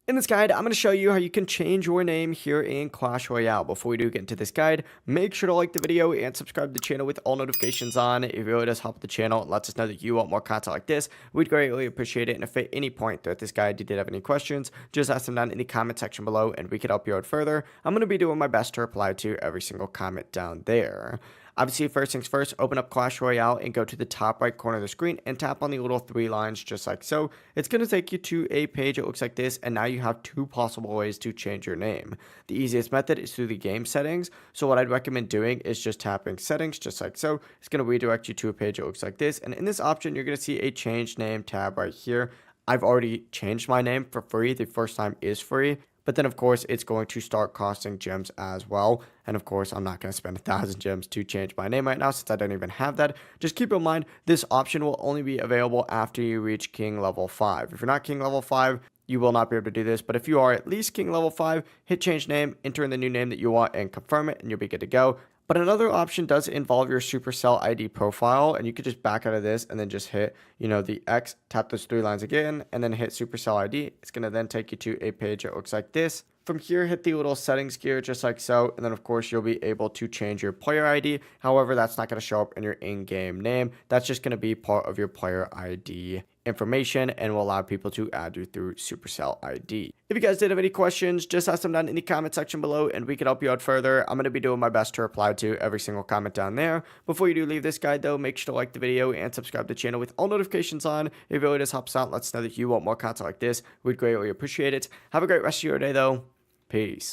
In this guide, I'm going to show you how you can change your name here in Clash Royale. Before we do get into this guide, make sure to like the video and subscribe to the channel with all notifications on. It really does help the channel and lets us know that you want more content like this. We'd greatly appreciate it. And if at any point throughout this guide you did have any questions, just ask them down in the comment section below and we could help you out further. I'm going to be doing my best to reply to every single comment down there. Obviously, first things first, open up Clash Royale and go to the top right corner of the screen and tap on the little three lines just like so. It's going to take you to a page that looks like this, and now you have two possible ways to change your name. The easiest method is through the game settings. So what I'd recommend doing is just tapping settings just like so. It's going to redirect you to a page that looks like this, and in this option, you're going to see a change name tab right here. I've already changed my name for free. The first time is free. But then, of course, it's going to start costing gems as well. And of course, I'm not going to spend 1,000 gems to change my name right now since I don't even have that. Just keep in mind, this option will only be available after you reach King level 5. If you're not King level 5, you will not be able to do this. But if you are at least King level 5, hit change name, enter in the new name that you want, and confirm it, and you'll be good to go. But another option does involve your Supercell ID profile, and you could just back out of this and then just hit, the X, tap those three lines again, and then hit Supercell ID. It's going to then take you to a page that looks like this. From here, hit the little settings gear just like so, and then of course you'll be able to change your player ID. However, that's not going to show up in your in-game name. That's just going to be part of your player ID information and will allow people to add you through Supercell ID. If you guys did have any questions, just ask them down in the comment section below and we can help you out further. I'm going to be doing my best to reply to every single comment down there. Before you do leave this guide though, make sure to like the video and subscribe to the channel with all notifications on. It really does help us out. Let us know that you want more content like this. We'd greatly appreciate it. Have a great rest of your day though. Peace.